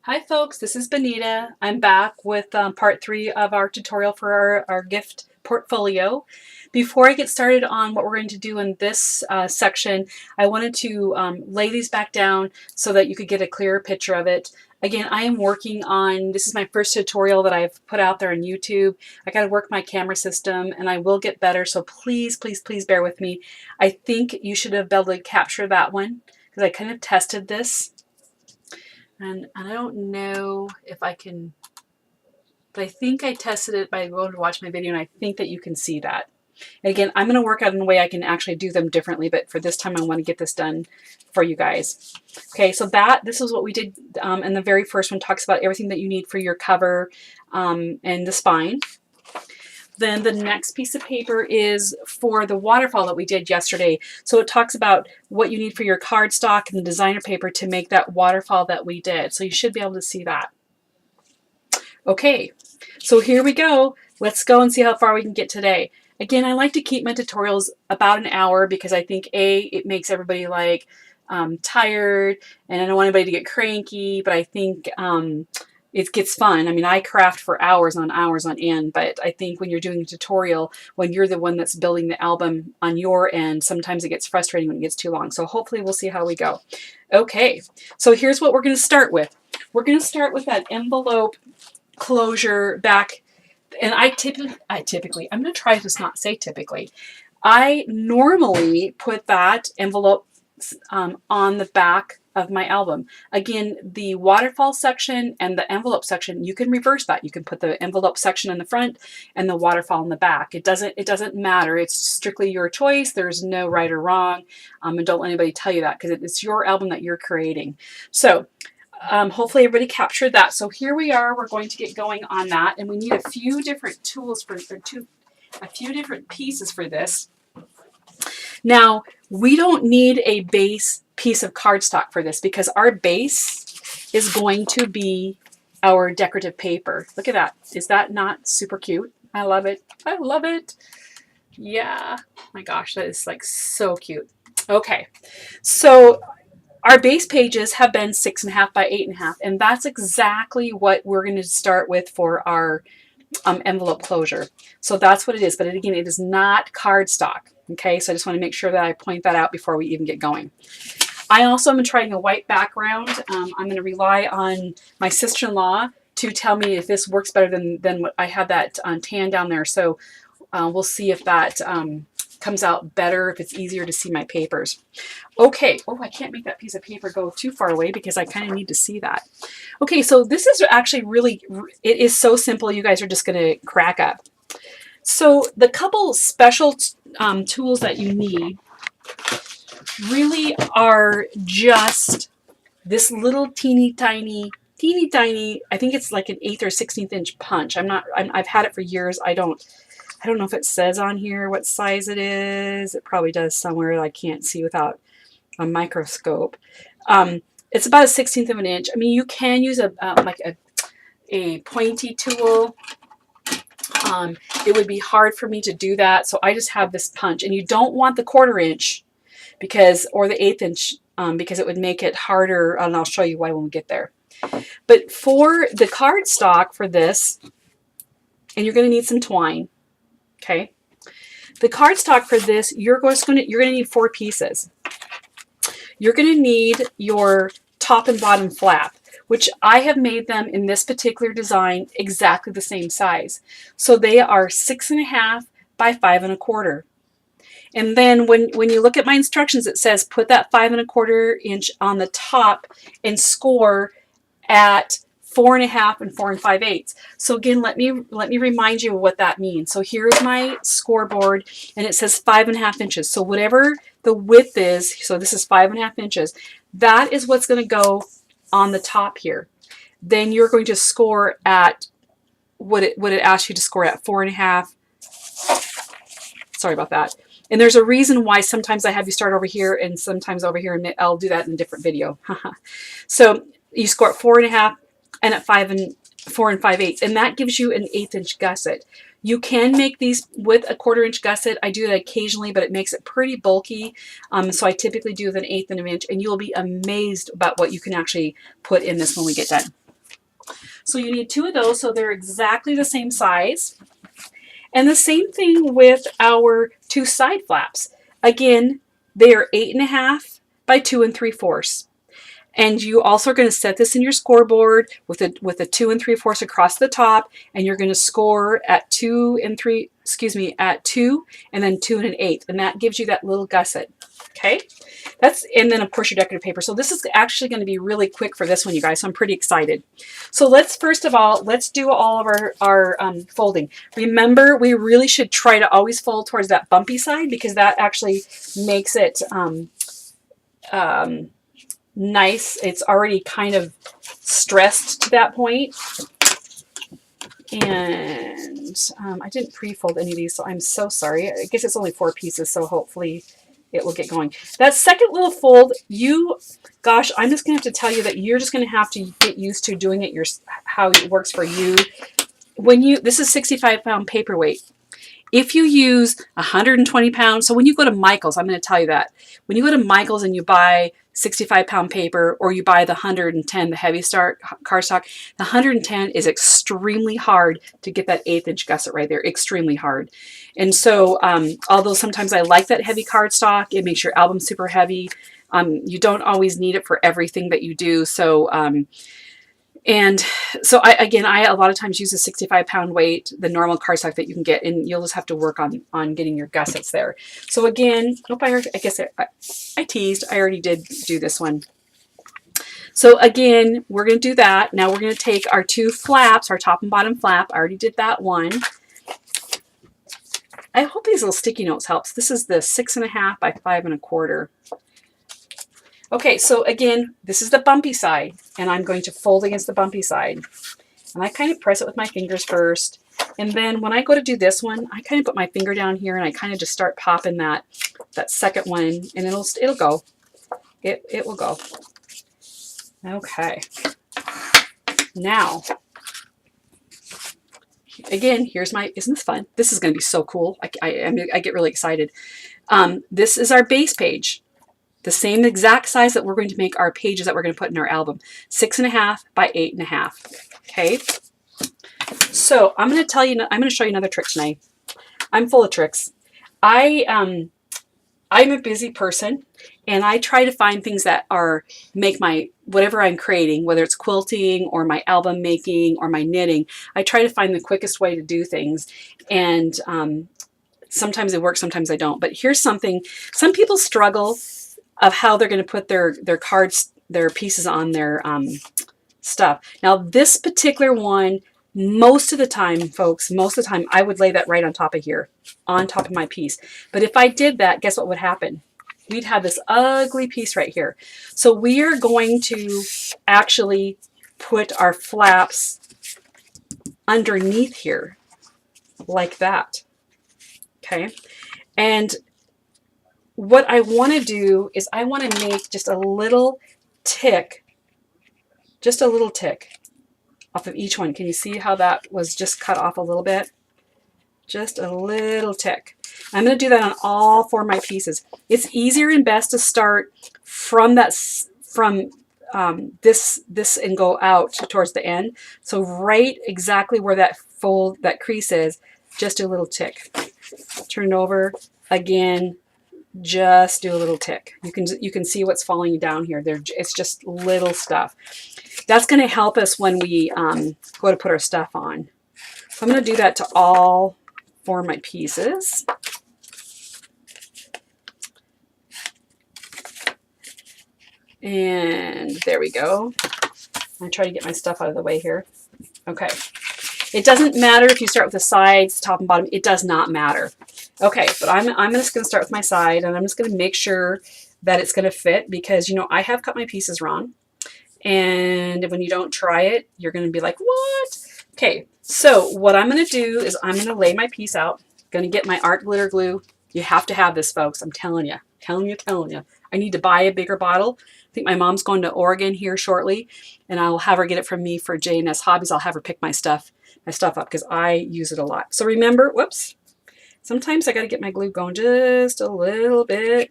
Hi folks, this is Benita. I'm back with part 3 of our tutorial for our gift portfolio. Before I get started on what we're going to do in this section, I wanted to lay these back down so that you could get a clearer picture of it. Again, I am working on, this is my first tutorial that I've put out there on YouTube. I got to work my camera system and I will get better, so please, please, please bear with me. I think you should have been able to capture that one because I kind of tested this. And I don't know if I can, but I think I tested it by going to watch my video, and I think that you can see that. And again, I'm going to work out in a way I can actually do them differently, but for this time I want to get this done for you guys. Okay, so this is what we did, and the very first one talks about everything that you need for your cover and the spine. Then the next piece of paper is for the waterfall that we did yesterday. So it talks about what you need for your cardstock and the designer paper to make that waterfall that we did. So you should be able to see that. Okay, so here we go. Let's go and see how far we can get today. Again, I like to keep my tutorials about an hour because I think it makes everybody like tired, and I don't want anybody to get cranky, but I think it gets fun. I mean, I craft for hours on end, but I think when you're doing a tutorial, when you're the one that's building the album on your end, sometimes it gets frustrating when it gets too long. So hopefully we'll see how we go. Okay, so here's what we're going to start with. We're going to start with that envelope closure back. And I'm going to try to not say typically. I normally put that envelope on the back of my album. Again, the waterfall section and the envelope section, you can reverse that. You can put the envelope section in the front and the waterfall in the back. It doesn't matter. It's strictly your choice. There's no right or wrong. And don't let anybody tell you that because it's your album that you're creating. So hopefully everybody captured that. So here we are. We're going to get going on that, and we need a few different tools a few different pieces for this. Now, we don't need a base piece of cardstock for this because our base is going to be our decorative paper. Look at that. Is that not super cute? I love it. I love it. Yeah. My gosh, that is like so cute. Okay. So our base pages have been 6.5 by 8.5, and that's exactly what we're going to start with for our envelope closure. So that's what it is. But again, it is not cardstock. Okay, so I just want to make sure that I point that out before we even get going. I also am trying a white background. I'm going to rely on my sister-in-law to tell me if this works better than what I have that tan down there. So we'll see if that comes out better, if it's easier to see my papers. Okay, oh, I can't make that piece of paper go too far away because I kind of need to see that. Okay, so this is actually really, it is so simple, you guys are just going to crack up. So the couple special tools that you need really are just this little teeny tiny, I think it's like an 1/8 or 16th inch punch. I've had it for years. I don't know if it says on here what size it is. It probably does somewhere that I can't see without a microscope. It's about a 1/16 of an inch. I mean, you can use like a pointy tool. It would be hard for me to do that, so I just have this punch. And you don't want the 1/4 inch or the 1/8 inch because it would make it harder, and I'll show you why when we get there. But for the cardstock for this, and you're going to need some twine. Okay, the cardstock for this, you're going to need 4 pieces. You're going to need your top and bottom flap, which I have made them in this particular design exactly the same size. So they are 6.5 by 5 1/4. And then when you look at my instructions, it says put that 5 1/4 inch on the top and score at 4.5 and 4 5/8. So again, let me remind you of what that means. So here's my scoreboard, and it says 5.5 inches. So whatever the width is, so this is 5.5 inches, that is what's going to go on the top here. Then you're going to score at what it asks you to score at, 4.5. Sorry about that. And there's a reason why sometimes I have you start over here and sometimes over here, and I'll do that in a different video. So you score at 4.5 and at 4 5/8, and that gives you an 1/8 inch gusset. You can make these with a 1/4 inch gusset. I do that occasionally, but it makes it pretty bulky. So I typically do with an 1/8 of an inch, and you'll be amazed about what you can actually put in this when we get done. So you need 2 of those so they're exactly the same size. And the same thing with our 2 side flaps. Again, they are 8.5 by 2 3/4. And you also are going to set this in your scoreboard with a 2 3/4 across the top, and you're going to score at 2 and 3, excuse me, at 2 and then 2 1/8, and that gives you that little gusset. Okay, and then of course your decorative paper. So this is actually going to be really quick for this one, you guys. So I'm pretty excited. So let's first of all, let's do all of our folding. Remember, we really should try to always fold towards that bumpy side because that actually makes it nice. It's already kind of stressed to that point. And I didn't pre-fold any of these, so I'm so sorry. I guess it's only 4 pieces, so hopefully it will get going. That second little fold, gosh, I'm just going to have to tell you that you're just going to have to get used to doing it how it works for you. This is 65-pound paperweight. If you use 120 pounds, so when you go to Michael's, I'm going to tell you that. When you go to Michael's and you buy 65-pound paper, or you buy the 110, the heavy cardstock, the 110 is extremely hard to get that 1/8 inch gusset right there, extremely hard. And so, although sometimes I like that heavy cardstock, it makes your album super heavy. You don't always need it for everything that you do. So, and so I a lot of times use a 65-pound weight, the normal cardstock that you can get, and you'll just have to work on getting your gussets there. So again, I guess I teased. I already did do this one. So again, we're going to do that. Now we're going to take our 2 flaps, our top and bottom flap. I already did that one. I hope these little sticky notes helps. This is the 6.5 by 5 1/4. Okay, so again, this is the bumpy side, and I'm going to fold against the bumpy side. And I kind of press it with my fingers first. And then when I go to do this one, I kind of put my finger down here and I kind of just start popping that second one, and it'll go. It will go. Okay. Now, again, here's isn't this fun? This is going to be so cool. I get really excited. This is our base page. The same exact size that we're going to make our pages that we're going to put in our album. 6.5 by 8.5. Okay. So I'm going to show you another trick tonight. I'm full of tricks. I'm a busy person, and I try to find things that make whatever I'm creating, whether it's quilting or my album making or my knitting, I try to find the quickest way to do things. And sometimes it works, sometimes I don't. But here's something. Some people struggle of how they're going to put their cards, their pieces on their stuff. Now this particular one, most of the time, folks, I would lay that right on top of here, on top of my piece. But if I did that, guess what would happen? We'd have this ugly piece right here. So we are going to actually put our flaps underneath here, like that. Okay, and what I want to do is I want to make just a little tick off of each one. Can you see how that was just cut off a little bit? Just a little tick. I'm going to do that on all 4 of my pieces. It's easier and best to start from this and go out towards the end. So right exactly where that crease is, just do a little tick. Turn it over again. Just do a little tick. You can see what's falling down here. It's just little stuff. That's going to help us when we go to put our stuff on. So I'm going to do that to all 4 of my pieces. And there we go. I try to get my stuff out of the way here. Okay. It doesn't matter if you start with the sides, top and bottom. It does not matter. Okay, but I'm just going to start with my side, and I'm just going to make sure that it's going to fit because, you know, I have cut my pieces wrong. And when you don't try it, you're going to be like, what? Okay, so what I'm going to do is I'm going to lay my piece out. Going to get my art glitter glue. You have to have this, folks. I'm telling you. I need to buy a bigger bottle. I think my mom's going to Oregon here shortly, and I'll have her get it from me for J&S Hobbies. I'll have her pick my stuff up because I use it a lot. So remember, whoops, sometimes I got to get my glue going just a little bit.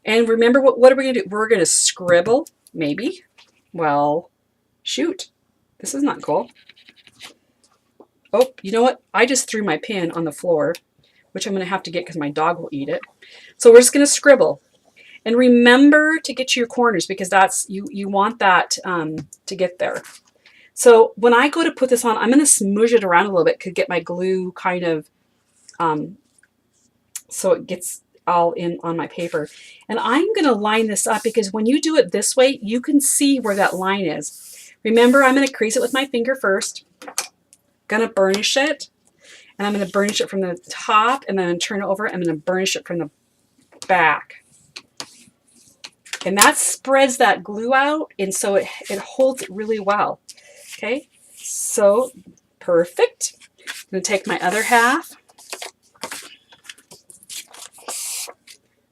And remember, what are we going to do? We're going to scribble, maybe. Well, shoot. This is not cool. Oh, you know what? I just threw my pen on the floor, which I'm going to have to get because my dog will eat it. So we're just going to scribble. And remember to get to your corners because that's you want that to get there. So when I go to put this on, I'm going to smoosh it around a little bit to get my glue kind of so it gets all in on my paper. And I'm going to line this up because when you do it this way, you can see where that line is. Remember, I'm going to crease it with my finger first. Going to burnish it. And I'm going to burnish it from the top and then turn it over. I'm going to burnish it from the back. And that spreads that glue out, and so it holds it really well. Okay, so perfect. I'm going to take my other half.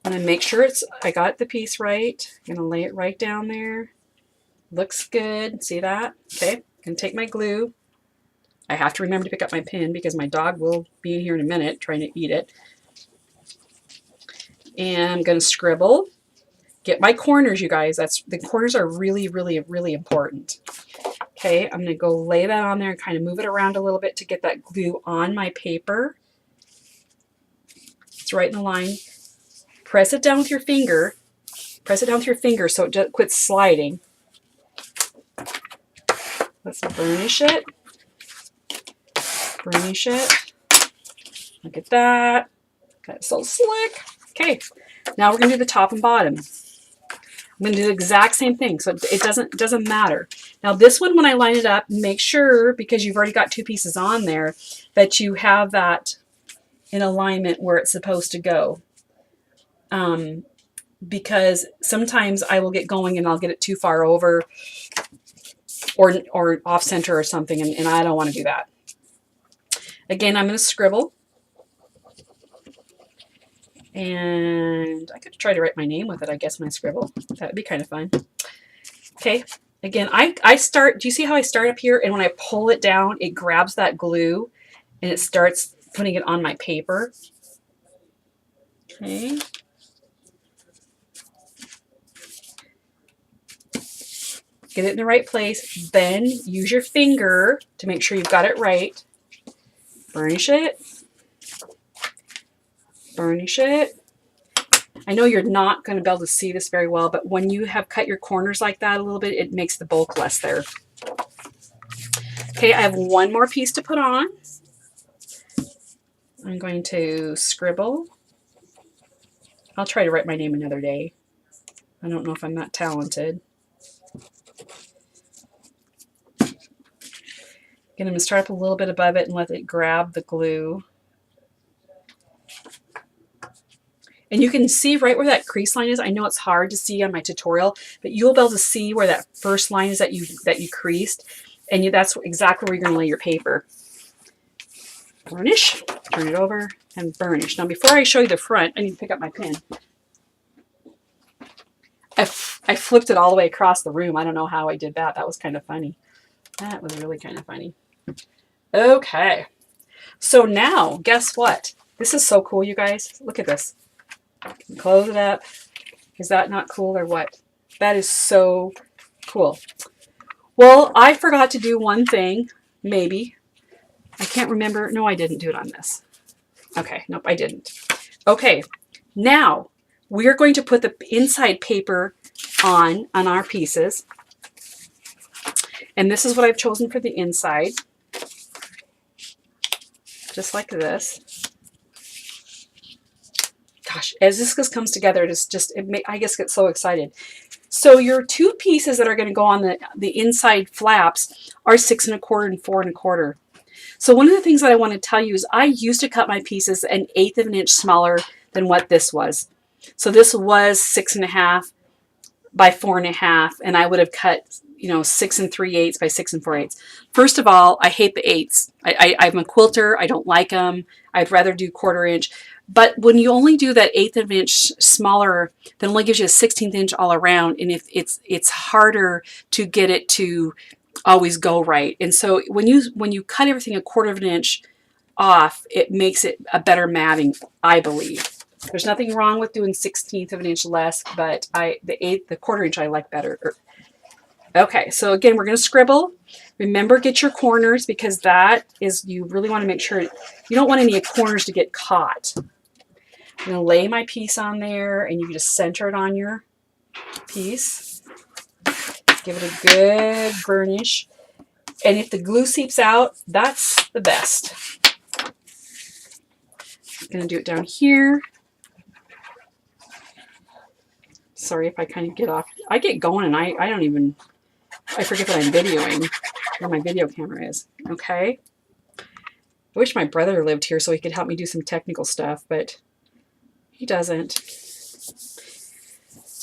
I'm going to make sure I got the piece right. I'm going to lay it right down there. Looks good. See that? Okay, I'm going to take my glue. I have to remember to pick up my pen because my dog will be in here in a minute trying to eat it. And I'm going to scribble. Get my corners, you guys. The corners are really, really, really important. Okay, I'm going to go lay that on there and kind of move it around a little bit to get that glue on my paper. It's right in the line. Press it down with your finger. Press it down with your finger so it just quits sliding. Let's burnish it. Burnish it. Look at that. That's so slick. Okay, now we're going to do the top and bottom. I'm going to do the exact same thing, so it doesn't matter. Now this one, when I line it up, make sure, because you've already got two pieces on there, that you have that in alignment where it's supposed to go. Because sometimes I will get going and I'll get it too far over or off center or something, and I don't want to do that. Again, I'm going to scribble. And I could try to write my name with it, I guess, when I scribble. That would be kind of fun. Okay, again, I start, do you see how I start up here? And when I pull it down, it grabs that glue and it starts putting it on my paper. Okay. Get it in the right place. Then use your finger to make sure you've got it right. Burnish it. Burnish it. I know you're not going to be able to see this very well, but when you have cut your corners like that a little bit, it makes the bulk less there. Okay, I have one more piece to put on. I'm going to scribble. I'll try to write my name another day. I don't know if I'm that talented. Again, I'm going to start up a little bit above it and let it grab the glue. And you can see right where that crease line is. I know it's hard to see on my tutorial, but you'll be able to see where that first line is that you creased, and that's exactly where you're going to lay your paper. Burnish, turn it over, and burnish. Now, before I show you the front, I need to pick up my pen. I flipped it all the way across the room. I don't know how I did that. That was kind of funny. That was really kind of funny. Okay, so now, guess what? This is so cool, you guys. Look at this. Close it up. Is that not cool or what? That is so cool. Well, I forgot to do one thing, maybe. I can't remember. No, I didn't do it on this. Okay, nope, I didn't. Okay, now we're going to put the inside paper on our pieces. And this is what I've chosen for the inside. Just like this. Gosh, as this comes together, I just get so excited. So your two pieces that are going to go on the inside flaps are 6 1/4 and 4 1/4. So one of the things that I want to tell you is I used to cut my pieces 1/8 of an inch smaller than what this was. So this was 6 1/2 by 4 1/2, and I would have cut 6 3/8 by 6 4/8. First of all, I hate the 8s. I'm a quilter. I don't like them. I'd rather do 1/4 inch. But when you only do that 1/8 of an inch smaller, that only gives you a 1/16 inch all around, and if it's harder to get it to always go right. And so when you cut everything 1/4 of an inch off, it makes it a better matting, I believe. There's nothing wrong with doing 1/16 of an inch less, but the 1/4 inch I like better. Okay, so again, we're going to scribble. Remember, get your corners, because that is, you really want to make sure you don't want any corners to get caught. I'm going to lay my piece on there, and you can just center it on your piece. Give it a good burnish. And if the glue seeps out, that's the best. I'm going to do it down here. Sorry if I kind of get off. I get going and I don't even, I forget that I'm videoing, where my video camera is. Okay. I wish my brother lived here so he could help me do some technical stuff, but he doesn't.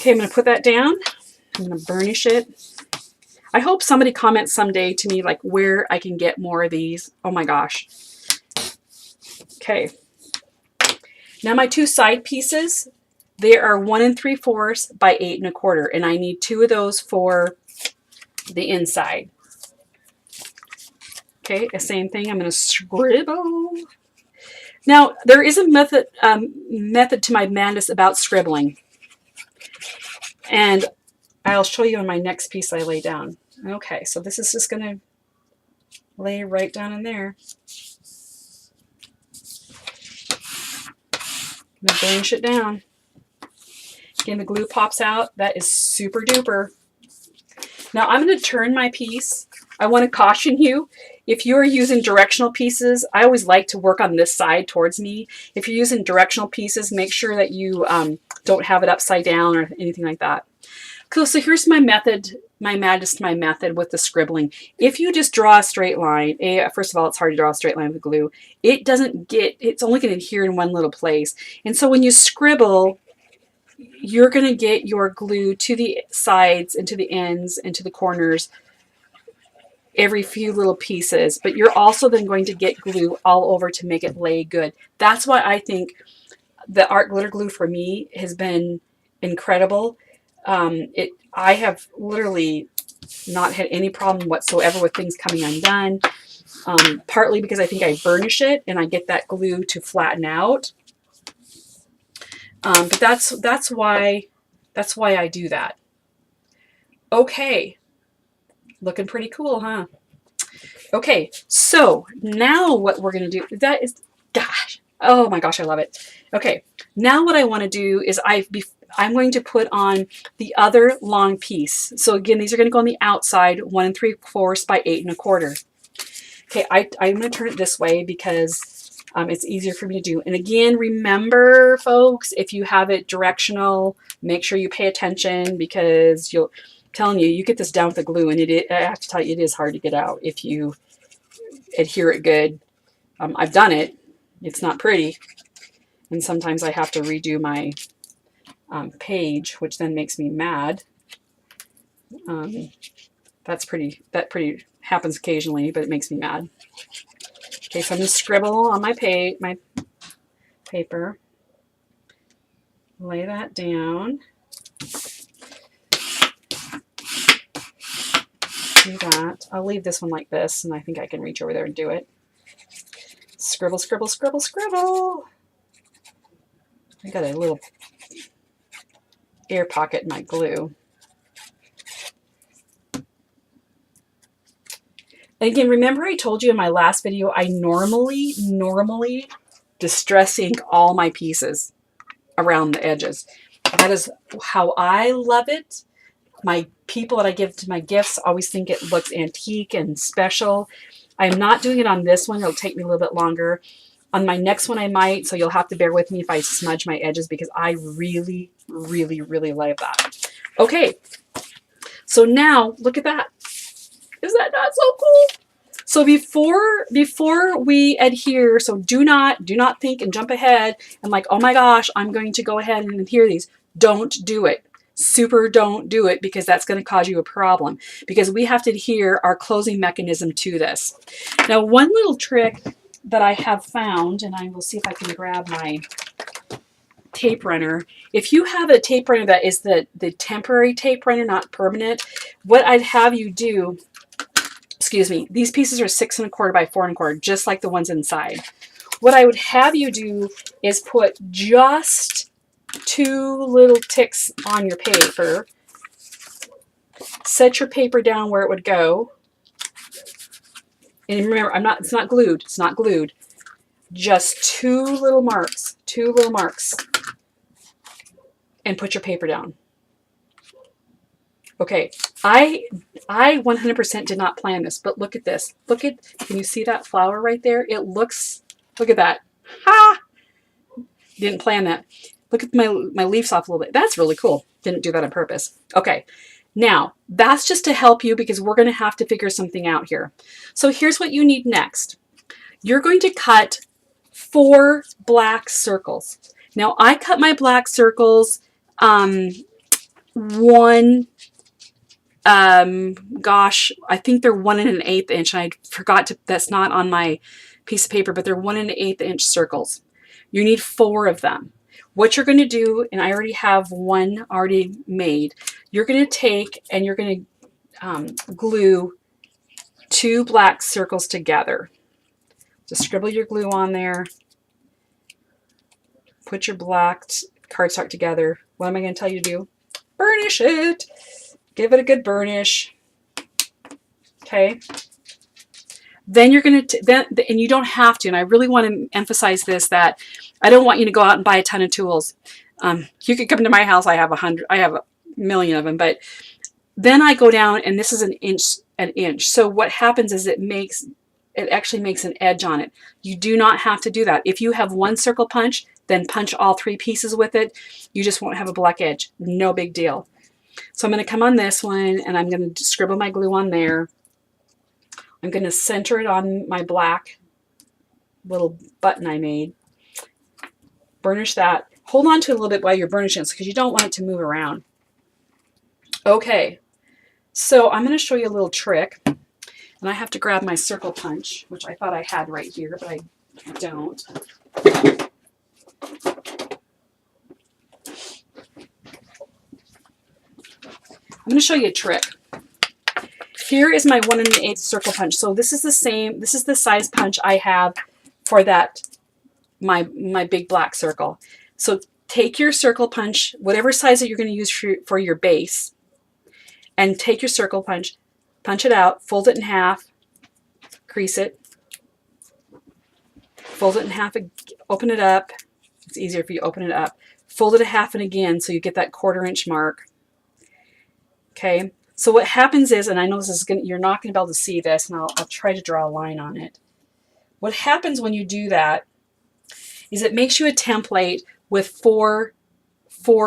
Okay, I'm going to put that down. I'm going to burnish it. I hope somebody comments someday to me like where I can get more of these. Oh my gosh. Okay. Now my two side pieces, they are 1 3/4 by 8 1/4, and I need 2 of those for the inside. Okay, the same thing. I'm going to scribble. Now there is a method to my madness about scribbling, and I'll show you on my next piece I lay down. Okay, so this is just going to lay right down in there. I'm going to burnish it down. Again, the glue pops out. That is super duper. Now I'm going to turn my piece. I want to caution you, if you're using directional pieces, I always like to work on this side towards me. If you're using directional pieces, make sure that you don't have it upside down or anything like that. Cool, so here's my method, my method with the scribbling. If you just draw a straight line, first of all, it's hard to draw a straight line with glue. It doesn't get, it's only going to adhere in one little place. And so when you scribble, you're going to get your glue to the sides and to the ends and to the corners every few little pieces, but you're also then going to get glue all over to make it lay good. That's why I think the art glitter glue for me has been incredible. I have literally not had any problem whatsoever with things coming undone, partly because I think I burnish it and I get that glue to flatten out. But that's why I do that. Okay, looking pretty cool, huh? Okay, so now what we're gonna do, that is, gosh, oh my gosh, I love it. Okay, now what I want to do is I'm going to put on the other long piece. So again, these are going to go on the outside, 1 3/4 by 8 1/4. Okay, I'm going to turn it this way because it's easier for me to do. And again, remember, folks, if you have it directional, make sure you pay attention, because I'm telling you, you get this down with the glue, and I have to tell you, it is hard to get out if you adhere it good. I've done it. It's not pretty. And sometimes I have to redo my page, which then makes me mad. That pretty happens occasionally, but it makes me mad. Okay, so I'm going to scribble on my paper. Lay that down. Do that. I'll leave this one like this, and I think I can reach over there and do it. Scribble, scribble, scribble, scribble. I got a little air pocket in my glue. And again, remember I told you in my last video, I normally distress ink all my pieces around the edges. That is how I love it. My people that I give to my gifts always think it looks antique and special. I'm not doing it on this one. It'll take me a little bit longer. On my next one I might, so you'll have to bear with me if I smudge my edges, because I really, really, really love that. Okay, so now look at that. Is that not so cool? So before we adhere, so do not think and jump ahead and like, oh my gosh, I'm going to go ahead and adhere these. Don't do it. Super don't do it, because that's going to cause you a problem, because we have to adhere our closing mechanism to this. Now, one little trick that I have found, and I will see if I can grab my tape runner. If you have a tape runner that is the temporary tape runner, not permanent, what I'd have you do, excuse me, these pieces are 6 1/4 by 4 1/4, just like the ones inside. What I would have you do is put just 2 little ticks on your paper. Set your paper down where it would go. And remember, it's not glued. It's not glued. Just two little marks, and put your paper down. Okay, I 100% did not plan this, but look at this. Can you see that flower right there? Look at that. Ha! Didn't plan that. Look at my leaves off a little bit. That's really cool. Didn't do that on purpose. Okay, now that's just to help you because we're going to have to figure something out here. So here's what you need next. You're going to cut 4 black circles. Now I cut my black circles gosh, I think they're 1 1/8 inch. And I forgot to, that's not on my piece of paper, but they're 1 1/8 inch circles. You need 4 of them. What you're going to do, and I already have one already made, you're going to take and you're going to glue 2 black circles together. Just scribble your glue on there. Put your black cardstock together. What am I going to tell you to do? Burnish it. Give it a good burnish. Okay. Then you're going to, and you don't have to, and I really want to emphasize this, that I don't want you to go out and buy a ton of tools. You could come to my house. I have a million of them, but then I go down and this is an inch. So what happens is it actually makes an edge on it. You do not have to do that. If you have 1 circle punch, then punch all 3 pieces with it. You just won't have a black edge. No big deal. So I'm going to come on this one and I'm going to scribble my glue on there. I'm going to center it on my black little button I made. Burnish that. Hold on to it a little bit while you're burnishing it because you don't want it to move around. Okay, so I'm going to show you a little trick. And I have to grab my circle punch, which I thought I had right here, but I don't. I'm going to show you a trick. Here is my 1 1/8 circle punch. So this is the same, this is the size punch I have for that, my big black circle. So take your circle punch, whatever size that you're going to use for your base, and take your circle punch, punch it out, fold it in half, crease it, fold it in half, open it up. It's easier if you open it up. Fold it a half and again so you get that 1/4 inch mark. Okay, so what happens is, and I know this is you're not going to be able to see this, and I'll try to draw a line on it. What happens when you do that is it makes you a template with four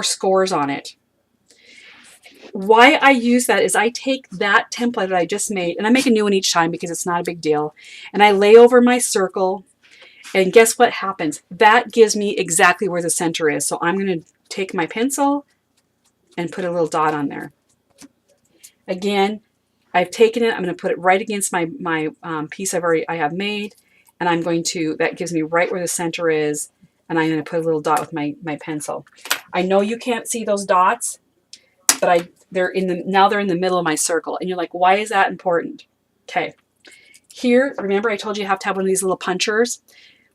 scores on it. Why I use that is I take that template that I just made, and I make a new one each time because it's not a big deal, and I lay over my circle, and guess what happens? That gives me exactly where the center is. So I'm going to take my pencil and put a little dot on there. Again, I've taken it, I'm going to put it right against my piece I have made, and I'm going to, that gives me right where the center is, and I'm going to put a little dot with my pencil. I know you can't see those dots, but now they're in the middle of my circle, and you're like, why is that important? Okay, here, remember I told you have to have one of these little punchers.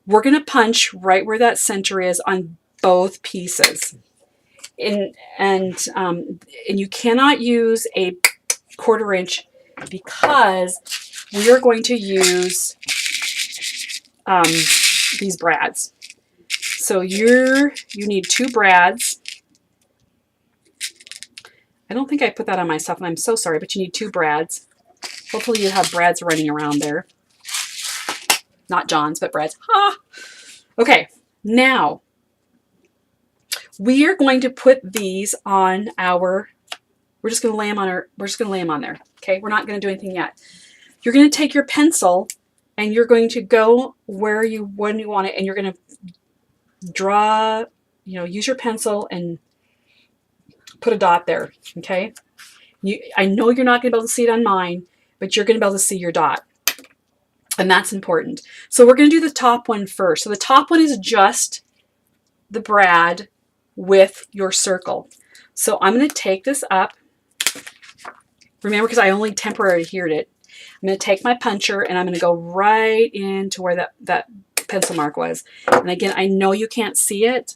We're going to punch right where that center is on both pieces. And you cannot use a 1/4 inch because we are going to use these brads. So you need 2 brads. I don't think I put that on myself, and I'm so sorry, but you need 2 brads. Hopefully you have brads running around there. Not John's, but brads. Ha! Okay, now we are going to put these on we're just going to lay them on there. Okay, we're not going to do anything yet. You're going to take your pencil and you're going to go when you want it, and you're going to draw, use your pencil and put a dot there. Okay, I know you're not going to be able to see it on mine, but you're going to be able to see your dot. And that's important. So we're going to do the top one first. So the top one is just the brad with your circle. So I'm going to take this up. Remember, because I only temporarily adhered it. I'm going to take my puncher and I'm going to go right into where that pencil mark was. And again, I know you can't see it,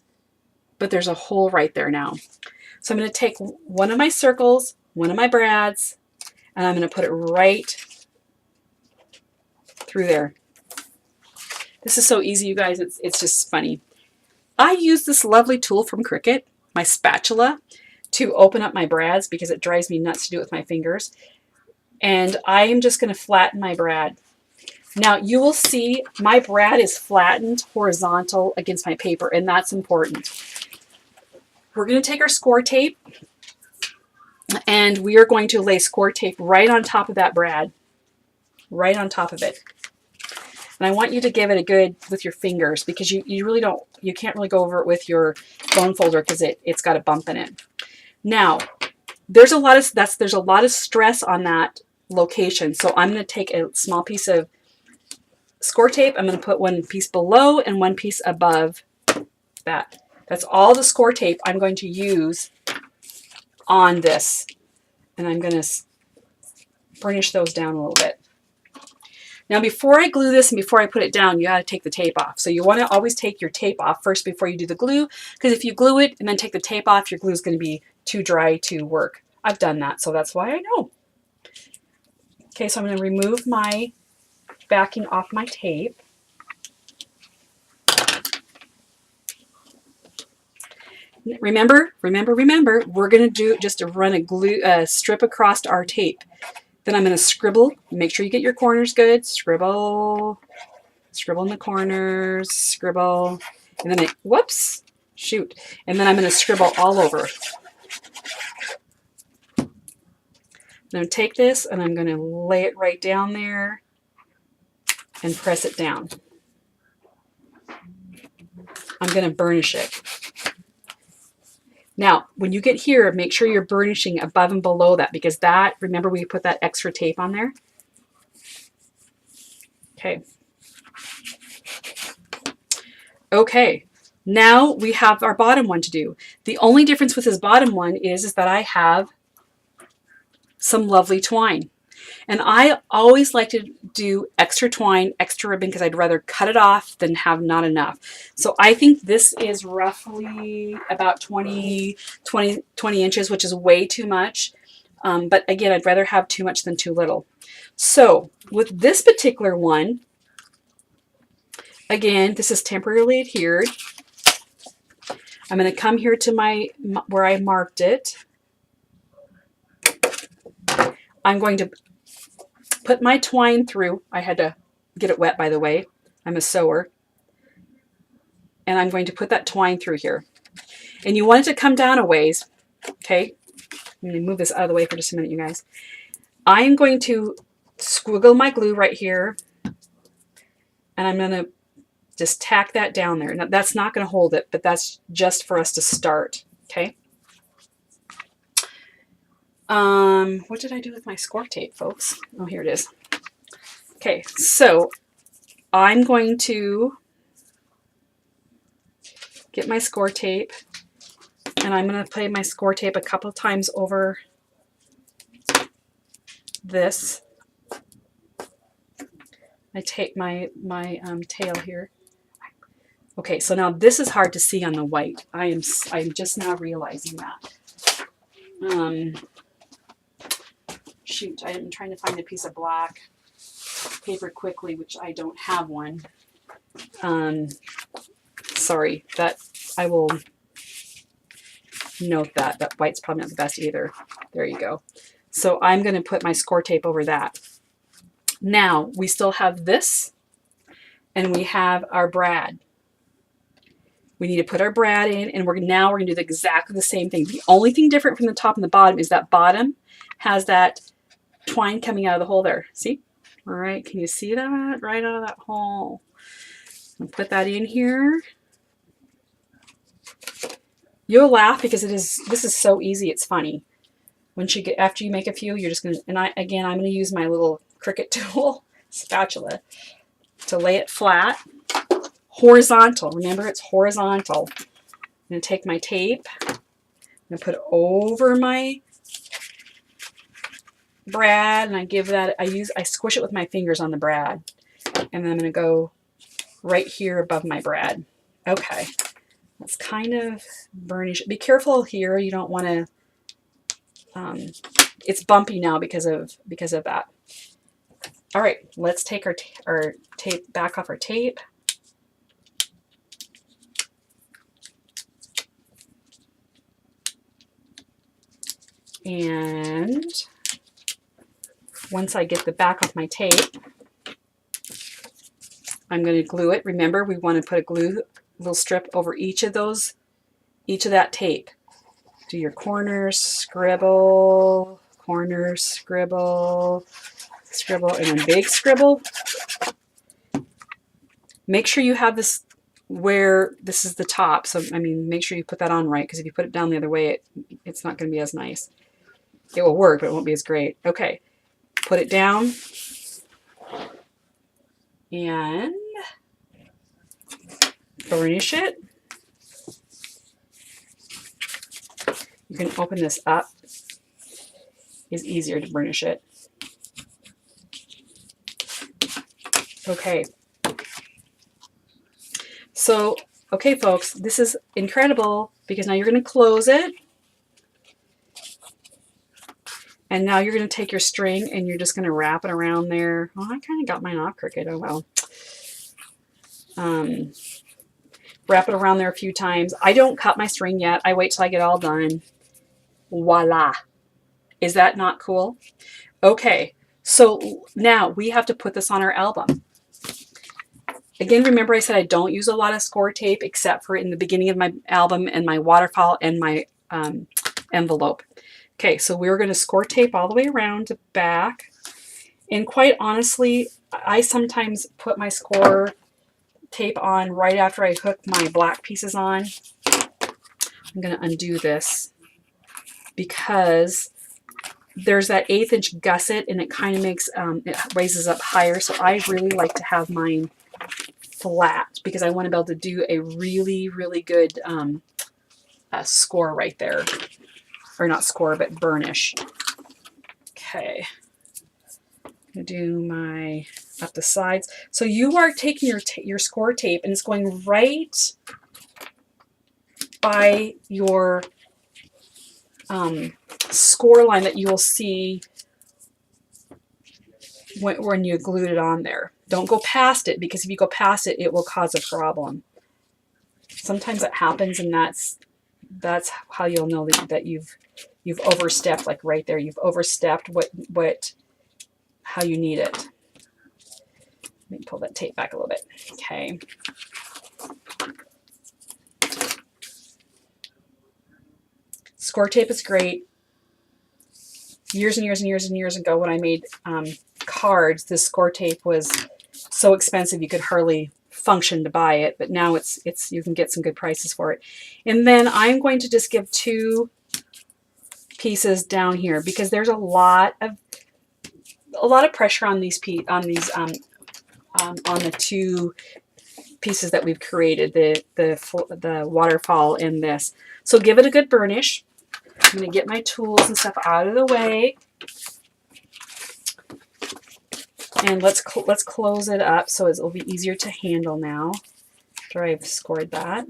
but there's a hole right there now. So I'm going to take one of my circles, one of my brads, and I'm going to put it right through there. This is so easy, you guys. It's just funny. I use this lovely tool from Cricut, my spatula, to open up my brads because it drives me nuts to do it with my fingers. And I am just going to flatten my brad. Now you will see my brad is flattened horizontal against my paper, and that's important. We're going to take our score tape and we are going to lay score tape right on top of that brad, right on top of it. And I want you to give it a good with your fingers because you really don't, you can't really go over it with your bone folder because it's got a bump in it. Now, there's a lot of stress on that location. So I'm going to take a small piece of score tape. I'm going to put one piece below and one piece above that. That's all the score tape I'm going to use on this. And I'm going to burnish those down a little bit. Now, before I glue this and before I put it down, you got to take the tape off. So you want to always take your tape off first before you do the glue, because if you glue it and then take the tape off, your glue is going to be too dry to work. I've done that, so that's why I know. Okay, so I'm going to remove my backing off my tape. Remember, we're going to do just to run a glue strip across our tape. Then I'm going to scribble. Make sure you get your corners good. Scribble. Scribble in the corners. Scribble. And then whoops. Shoot. And then I'm going to scribble all over. I'm going to take this and I'm going to lay it right down there and press it down. I'm going to burnish it. Now, when you get here, make sure you're burnishing above and below that because that, remember we put that extra tape on there? Okay. Okay, now we have our bottom one to do. The only difference with this bottom one is that I have some lovely twine. And I always like to do extra twine, extra ribbon, because I'd rather cut it off than have not enough. So I think this is roughly about 20 inches, which is way too much. But again, I'd rather have too much than too little. So with this particular one, again, this is temporarily adhered. I'm going to come here to where I marked it. I'm going to put my twine through. I had to get it wet, by the way. I'm a sewer. And I'm going to put that twine through here. And you want it to come down a ways. Okay. I'm going to move this out of the way for just a minute, you guys. I am going to squiggle my glue right here. And I'm going to just tack that down there. Now, that's not going to hold it, but that's just for us to start. Okay. What did I do with my score tape, folks? Oh, here it is. Okay, so I'm going to get my score tape and I'm going to play my score tape a couple of times over this. I take my tail here. Okay, so now this is hard to see on the white. I'm just now realizing that. Shoot, I'm trying to find a piece of black paper quickly, which I don't have one. Sorry, that I will note that white's probably not the best either. There you go. So I'm going to put my score tape over that. Now we still have this, and we have our brad. We need to put our brad in, and now we're going to do exactly the same thing. The only thing different from the top and the bottom is that bottom has that twine coming out of the hole there. See? All right, can you see that? Right out of that hole. I'll put that in here. You'll laugh because this is so easy, it's funny. Once you get, after you make a few, you're just going to, and I'm going to use my little Cricut tool, spatula, to lay it flat. Horizontal. Remember, it's horizontal. I'm going to take my tape. I'm going to put it over my brad, and I give that, I squish it with my fingers on the brad, and then I'm going to go right here above my brad. Okay, let's kind of burnish. Be careful here. You don't want to. It's bumpy now because of that. All right, let's take our tape back off our tape. And once I get the back off my tape, I'm going to glue it. Remember, we want to put a glue little strip over each of that tape. Do your corners, scribble, corners, scribble, scribble, and then big scribble. Make sure you have this where this is the top. So, I mean, make sure you put that on right, because if you put it down the other way, it's not going to be as nice. It will work, but it won't be as great. Okay, put it down. And burnish it. You can open this up. It's easier to burnish it. Okay. So, okay, folks, this is incredible because now you're going to close it. And now you're going to take your string and you're just going to wrap it around there. Oh, I kind of got mine off crooked. Oh, well. Wrap it around there a few times. I don't cut my string yet. I wait till I get all done. Voila. Is that not cool? Okay, so now we have to put this on our album. Again, remember I said I don't use a lot of score tape except for in the beginning of my album and my waterfall and my envelope. Okay, so we're going to score tape all the way around to back. And quite honestly, I sometimes put my score tape on right after I hook my black pieces on. I'm going to undo this because there's that 1/8 inch gusset and it kind of makes, it raises up higher. So I really like to have mine flat because I want to be able to do a really, really good score right there. Or not score, but burnish. Okay. I'm going to do my up the sides. So you are taking your score tape and it's going right by your score line that you will see when you glued it on there. Don't go past it because if you go past it, it will cause a problem. Sometimes it happens, and that's how you'll know that you've overstepped, like right there. You've overstepped how you need it. Let me pull that tape back a little bit. Okay. Score tape is great. Years and years and years and years ago when I made cards, this score tape was so expensive you could hardly function to buy it, but now it's you can get some good prices for it. And then I'm going to just give 2 pieces down here because there's a lot of pressure on these on the 2 pieces that we've created, the waterfall and this. So give it a good burnish. I'm going to get my tools and stuff out of the way. And let's close it up so it'll be easier to handle now after I've scored that.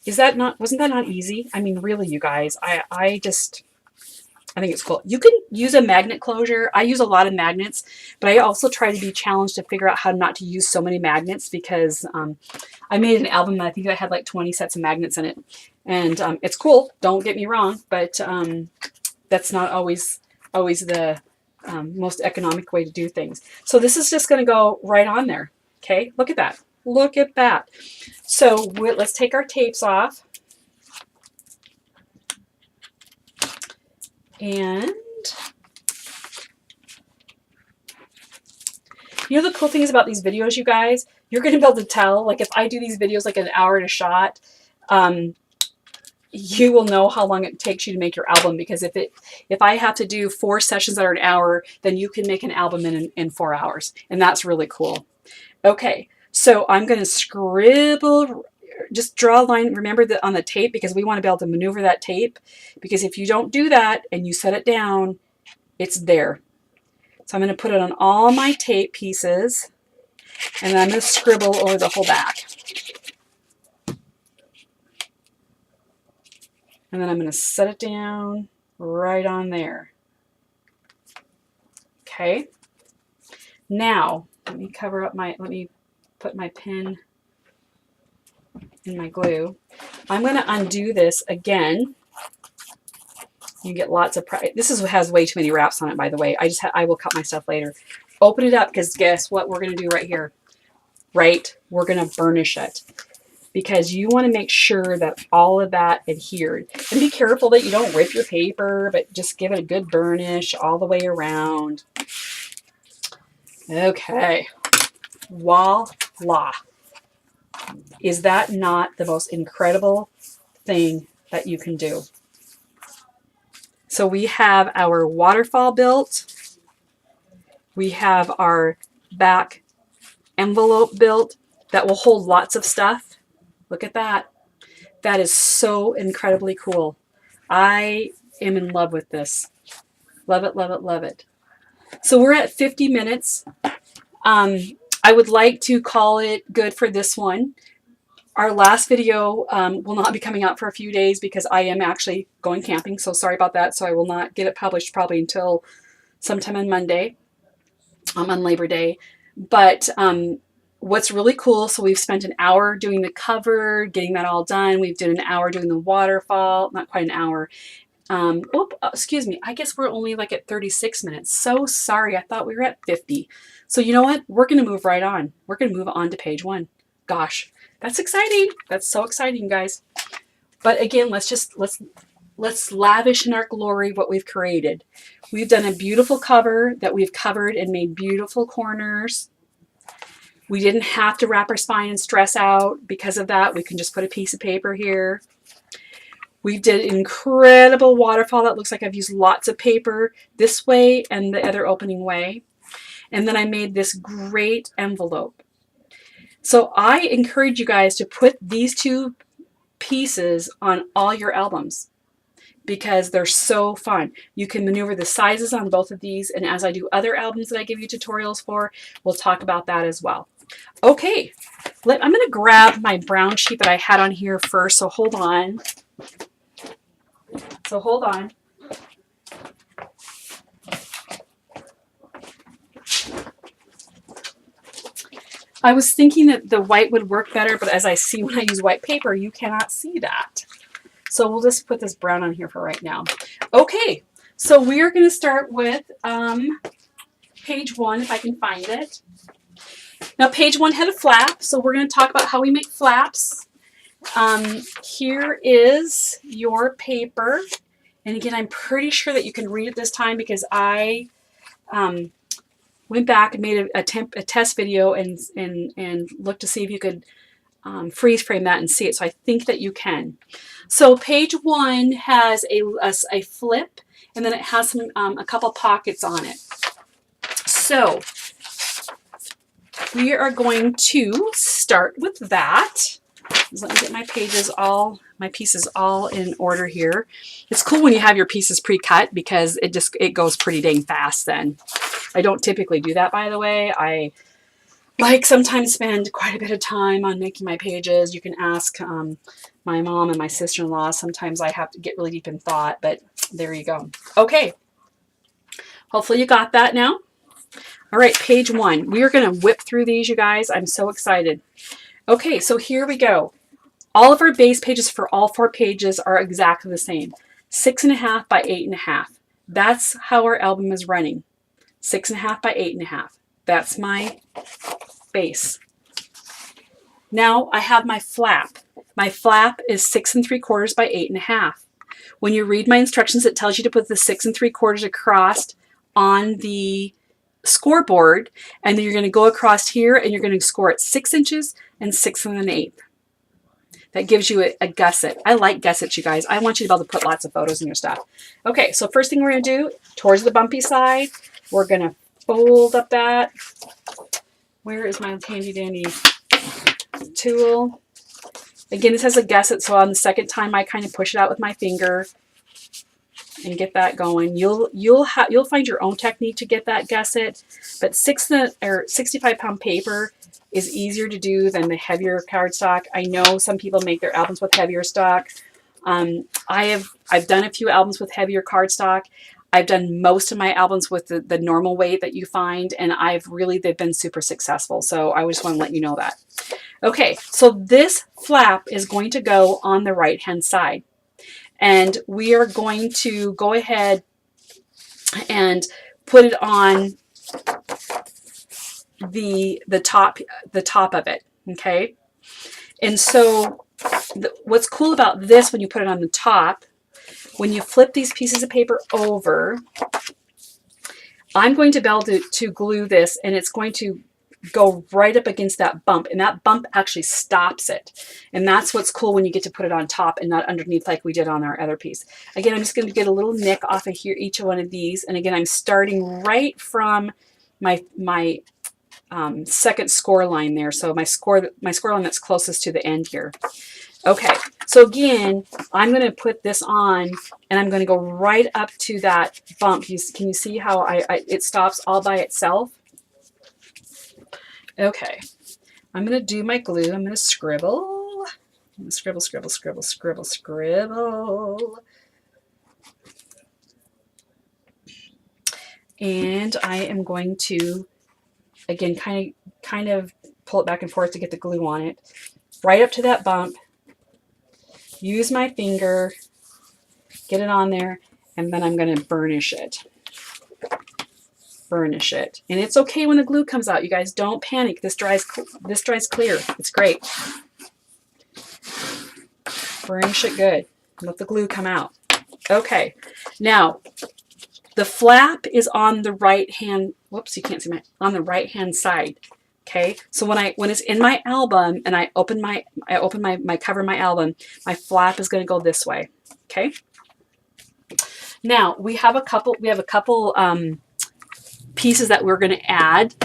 Wasn't that not easy? I mean, really, you guys, I think it's cool. You can use a magnet closure. I use a lot of magnets, but I also try to be challenged to figure out how not to use so many magnets because I made an album that I think I had like 20 sets of magnets in it. And it's cool, don't get me wrong, but that's not always the most economic way to do things. So this is just going to go right on there. Okay, look at that. Look at that. So let's take our tapes off. And you know the cool thing is about these videos, you guys, you're going to be able to tell, like if I do these videos like an hour at a shot, you will know how long it takes you to make your album, because if I have to do 4 sessions that are an hour, then you can make an album in 4 hours, and that's really cool. Okay, so I'm going to scribble, just draw a line, remember that on the tape, because we want to be able to maneuver that tape, because if you don't do that and you set it down, it's there. So I'm going to put it on all my tape pieces, and then I'm going to scribble over the whole back. And then I'm going to set it down right on there. Okay. Now, let me put my pen in my glue. I'm going to undo this again. You get lots of this has way too many wraps on it, by the way. I will cut my stuff later. Open it up, because guess what we're going to do right here? Right? We're going to burnish it, because you want to make sure that all of that adhered. And be careful that you don't rip your paper, but just give it a good burnish all the way around. Okay. Voila. Is that not the most incredible thing that you can do? So we have our waterfall built. We have our back envelope built that will hold lots of stuff. Look at that. That is so incredibly cool. I am in love with this. Love it, love it, love it. So we're at 50 minutes. I would like to call it good for this one. Our last video will not be coming out for a few days because I am actually going camping. So sorry about that. So I will not get it published probably until sometime on Monday, on Labor Day. But what's really cool, so we've spent an hour doing the cover, getting that all done. We've done an hour doing the waterfall, not quite an hour. Excuse me. I guess we're only like at 36 minutes. So sorry. I thought we were at 50. So you know what? We're going to move right on. We're going to move on to page 1. Gosh, that's exciting. That's so exciting, guys. But again, let's lavish in our glory what we've created. We've done a beautiful cover that we've covered and made beautiful corners. We didn't have to wrap our spine and stress out because of that. We can just put a piece of paper here. We did incredible waterfall that looks like I've used lots of paper this way and the other opening way. And then I made this great envelope. So I encourage you guys to put these 2 pieces on all your albums because they're so fun. You can maneuver the sizes on both of these, and as I do other albums that I give you tutorials for, we'll talk about that as well. Okay, I'm going to grab my brown sheet that I had on here first, so hold on. I was thinking that the white would work better, but as I see when I use white paper, you cannot see that. So we'll just put this brown on here for right now. Okay, so we are going to start with page 1, if I can find it. Now, page 1 had a flap, so we're going to talk about how we make flaps. Here is your paper. And again, I'm pretty sure that you can read it this time because I went back and made a test video and looked to see if you could freeze frame that and see it. So I think that you can. So page 1 has a flip, and then it has a couple pockets on it. So we are going to start with that. Let me get my pieces all in order here. It's cool when you have your pieces pre-cut because it goes pretty dang fast then. I don't typically do that, by the way. I sometimes spend quite a bit of time on making my pages. You can ask my mom and my sister-in-law. Sometimes I have to get really deep in thought, but there you go. Okay. Hopefully you got that now. All right, page 1. We are going to whip through these, you guys. I'm so excited. Okay, so here we go. All of our base pages for all 4 pages are exactly the same. 6.5 by 8.5. That's how our album is running. 6.5 by 8.5. That's my base. Now I have my flap. My flap is 6 3/4 by 8.5. When you read my instructions, it tells you to put the 6 3/4 across on the scoreboard, and then you're going to go across here and you're going to score at 6 inches and 6 1/8. That gives you a gusset. I like gussets, you guys. I want you to be able to put lots of photos in your stuff. Okay, so first thing we're going to do, towards the bumpy side, we're going to fold up that. Where is my handy dandy tool? Again, this has a gusset, so on the second time I kind of push it out with my finger and get that going. You'll find your own technique to get that gusset, but 65-pound paper is easier to do than the heavier cardstock. I know some people make their albums with heavier stock. I've done a few albums with heavier cardstock. I've done most of my albums with the normal weight that you find, and they've been super successful. So I just want to let you know that. Okay, so this flap is going to go on the right-hand side. And we are going to go ahead and put it on the top of it, okay? And so what's cool about this, when you put it on the top, when you flip these pieces of paper over, I'm going to be able to glue this, and it's going to go right up against that bump, and that bump actually stops it. And that's what's cool when you get to put it on top and not underneath like we did on our other piece. Again, I'm just going to get a little nick off of here, each one of these. And again, I'm starting right from my second score line there. So my score line that's closest to the end here. Okay, so again, I'm going to put this on, and I'm going to go right up to that bump. Can you see how it stops all by itself? Okay, I'm going to do my glue. I'm going to scribble. I'm going to scribble, scribble, scribble, scribble, scribble. And I am going to, again, kind of pull it back and forth to get the glue on it. Right up to that bump. Use my finger, get it on there, and then I'm going to burnish it. Burnish it. And it's okay when the glue comes out. You guys don't panic. This dries clear. It's great. Burnish it good. Let the glue come out. Okay. Now, the flap is on the right hand. Whoops, you can't see on the right hand side. Okay, so when it's in my album and I open my cover of my album, my flap is going to go this way. Okay. Now we have a couple pieces that we're going to add,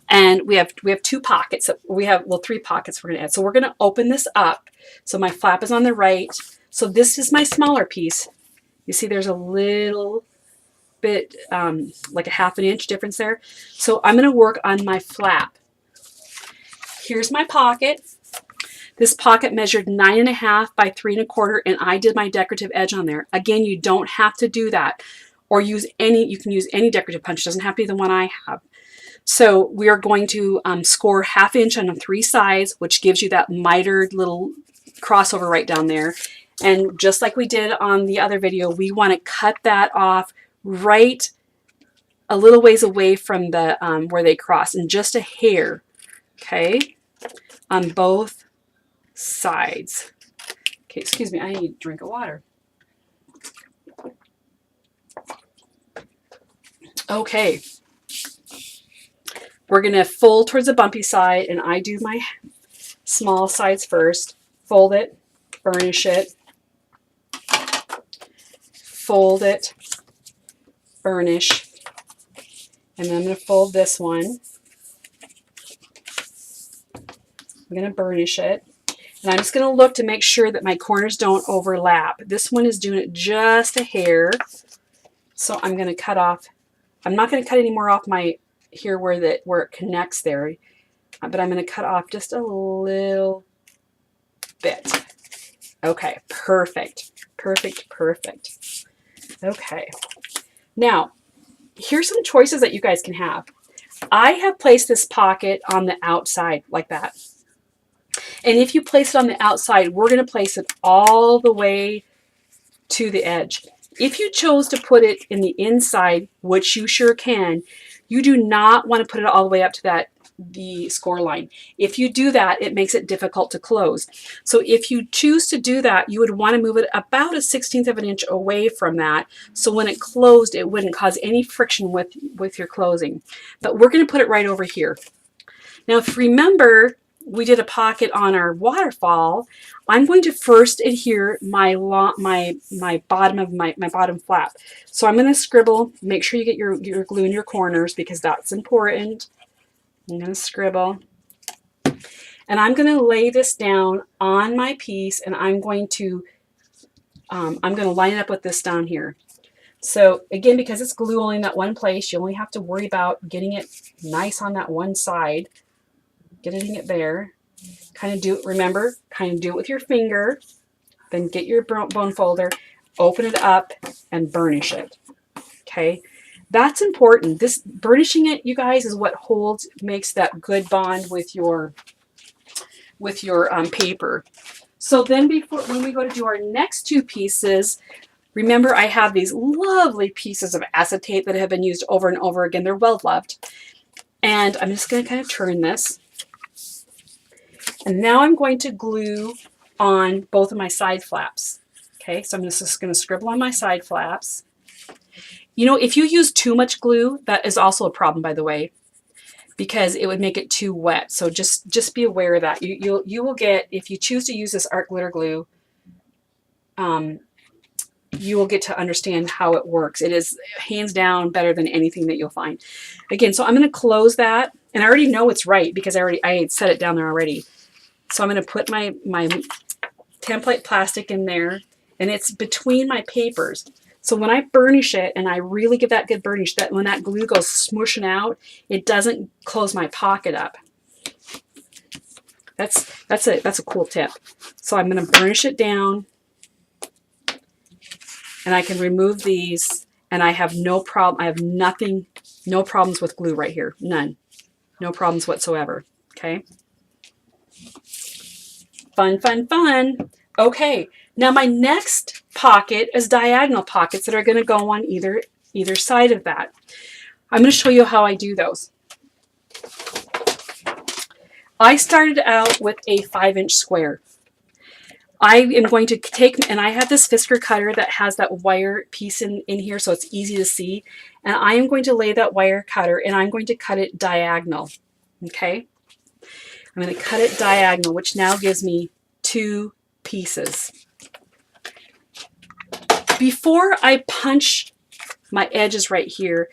and we have two pockets. Three pockets we're going to add. So we're going to open this up. So my flap is on the right. So this is my smaller piece. You see, there's a little bit like a 1/2 inch difference there. So I'm going to work on my flap. Here's my pocket. This pocket measured 9.5 by 3 1/4, and I did my decorative edge on there. Again, you don't have to do that, or you can use any decorative punch. It doesn't have to be the one I have. So we are going to score 1/2 inch on the 3 sides, which gives you that mitered little crossover right down there. And just like we did on the other video, we want to cut that off right a little ways away from the where they cross, and just a hair. Okay, on both sides. Okay, excuse me, I need a drink of water. Okay, we're going to fold towards the bumpy side, and I do my small sides first. Fold it, burnish it, fold it, burnish, and then I'm going to fold this one. I'm going to burnish it, and I'm just going to look to make sure that my corners don't overlap. This one is doing it just a hair, so I'm going to cut off. I'm not going to cut any more off my here where it connects there, but I'm going to cut off just a little bit. Okay, perfect, perfect, perfect. Okay, now here's some choices that you guys can have. I have placed this pocket on the outside like that. And if you place it on the outside, we're going to place it all the way to the edge. If you chose to put it in the inside, which you sure can, you do not want to put it all the way up to the score line. If you do that, it makes it difficult to close. So if you choose to do that, you would want to move it about 1/16 of an inch away from that, so when it closed, it wouldn't cause any friction with your closing. But we're going to put it right over here. Now, if you remember, we did a pocket on our waterfall. I'm going to first adhere my bottom of my bottom flap. So I'm going to scribble. Make sure you get your glue in your corners, because that's important. I'm going to scribble, and I'm going to lay this down on my piece, and I'm going to line it up with this down here. So again, because it's glue only in that one place, you only have to worry about getting it nice on that one side. Getting it there. Kind of do it, remember, kind of do it with your finger. Then get your bone folder, open it up, and burnish it. Okay, that's important. This burnishing it, you guys, is what makes that good bond with your paper. So then when we go to do our next two pieces, remember I have these lovely pieces of acetate that have been used over and over again. They're well loved. And I'm just going to kind of turn this. And now I'm going to glue on both of my side flaps. Okay, so I'm just going to scribble on my side flaps. You know, if you use too much glue, that is also a problem, by the way, because it would make it too wet. So just be aware of that. You will get, if you choose to use this art glitter glue, you will get to understand how it works. It is hands down better than anything that you'll find. Again, so I'm going to close that, and I already know it's right because I had set it down there already. So I'm going to put my template plastic in there, and it's between my papers. So when I burnish it, and I really give that good burnish, that when that glue goes smooshing out, it doesn't close my pocket up. That's a cool tip. So I'm going to burnish it down, and I can remove these, and I have no problem. I have no problems with glue right here. None. No problems whatsoever. Okay. Fun, fun, fun. Okay. Now my next pocket is diagonal pockets that are going to go on either side of that. I'm going to show you how I do those. I started out with a 5-inch square. I am going to take, and I have this Fisker cutter that has that wire piece in here, so it's easy to see. And I am going to lay that wire cutter, and I'm going to cut it diagonal. Okay? I'm going to cut it diagonal, which now gives me 2 pieces. Before I punch my edges right here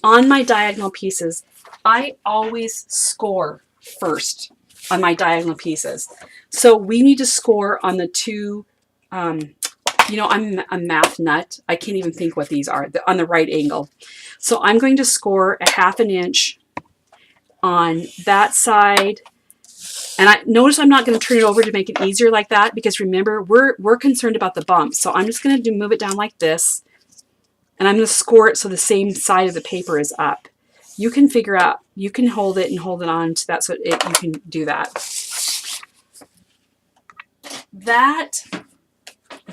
on my diagonal pieces, I always score first on my diagonal pieces. So we need to score on the 2, you know, I'm a math nut. I can't even think what these are, on the right angle. So I'm going to score a 1/2 inch on that side. And I notice I'm not going to turn it over to make it easier like that, because remember, we're concerned about the bumps. So I'm just going to move it down like this, and I'm going to score it so the same side of the paper is up. You can figure out, you can hold it and hold it on to that, so you can do that.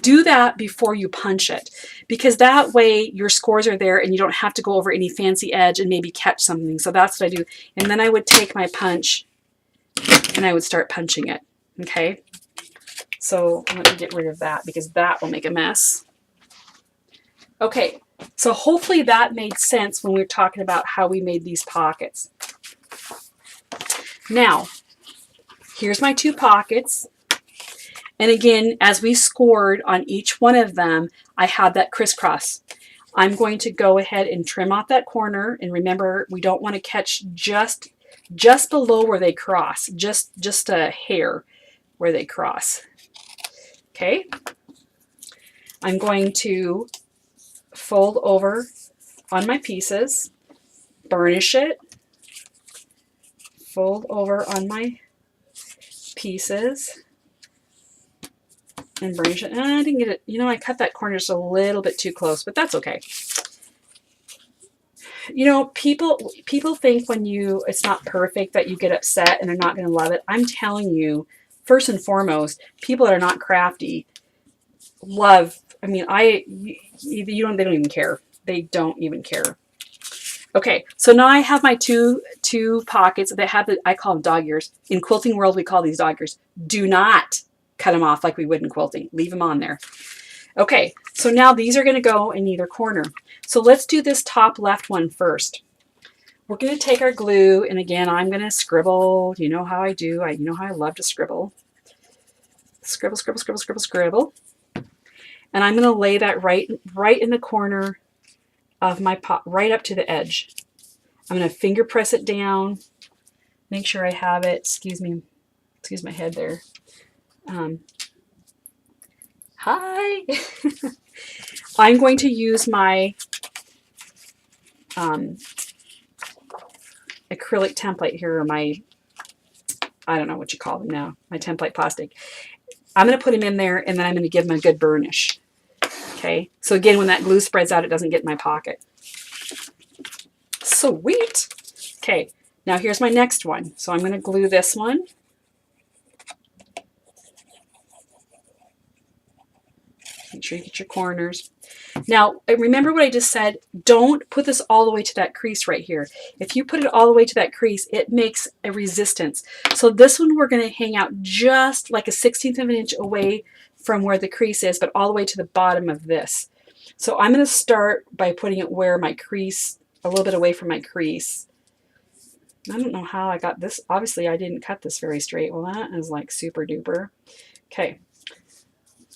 Do that before you punch it, because that way your scores are there and you don't have to go over any fancy edge and maybe catch something. So that's what I do. And then I would take my punch and I would start punching it. Okay, so let me get rid of that because that will make a mess. Okay, so hopefully that made sense when we were talking about how we made these pockets. Now, here's my 2 pockets. And again, as we scored on each one of them, I had that crisscross. I'm going to go ahead and trim off that corner. And remember, we don't want to catch just below where they cross, just a hair where they cross. Okay. I'm going to fold over on my pieces, burnish it, fold over on my pieces, and burnish it. And I didn't get it. You know, I cut that corner just a little bit too close, but that's okay. You know, people think when it's not perfect that you get upset and they're not going to love it. I'm telling you, first and foremost, people that are not crafty love. I mean, they don't even care. They don't even care. Okay, so now I have my two pockets that have I call them dog ears. In quilting world, we call these dog ears. Do not cut them off like we would in quilting. Leave them on there. Okay, so now these are going to go in either corner. So let's do this top left one first. We're going to take our glue, and again, I'm going to scribble. You know how I do. You know how I love to scribble. Scribble, scribble, scribble, scribble, scribble. And I'm going to lay that right in the corner of my pot, right up to the edge. I'm going to finger press it down. Make sure I have it. Excuse my head there. Hi. I'm going to use my acrylic template here, or my, I don't know what you call them now, my template plastic. I'm going to put them in there, and then I'm going to give them a good burnish. Okay, so again, when that glue spreads out, it doesn't get in my pocket. Sweet. Okay, now here's my next one. So I'm going to glue this one. Make sure you get your corners. Now, remember what I just said? Don't put this all the way to that crease right here. If you put it all the way to that crease, it makes a resistance. So this one we're going to hang out just like a 1/16 of an inch away from where the crease is, but all the way to the bottom of this. So I'm going to start by putting it where my crease, a little bit away from my crease. I don't know how I got this. Obviously, I didn't cut this very straight. Well, that is like super duper. Okay.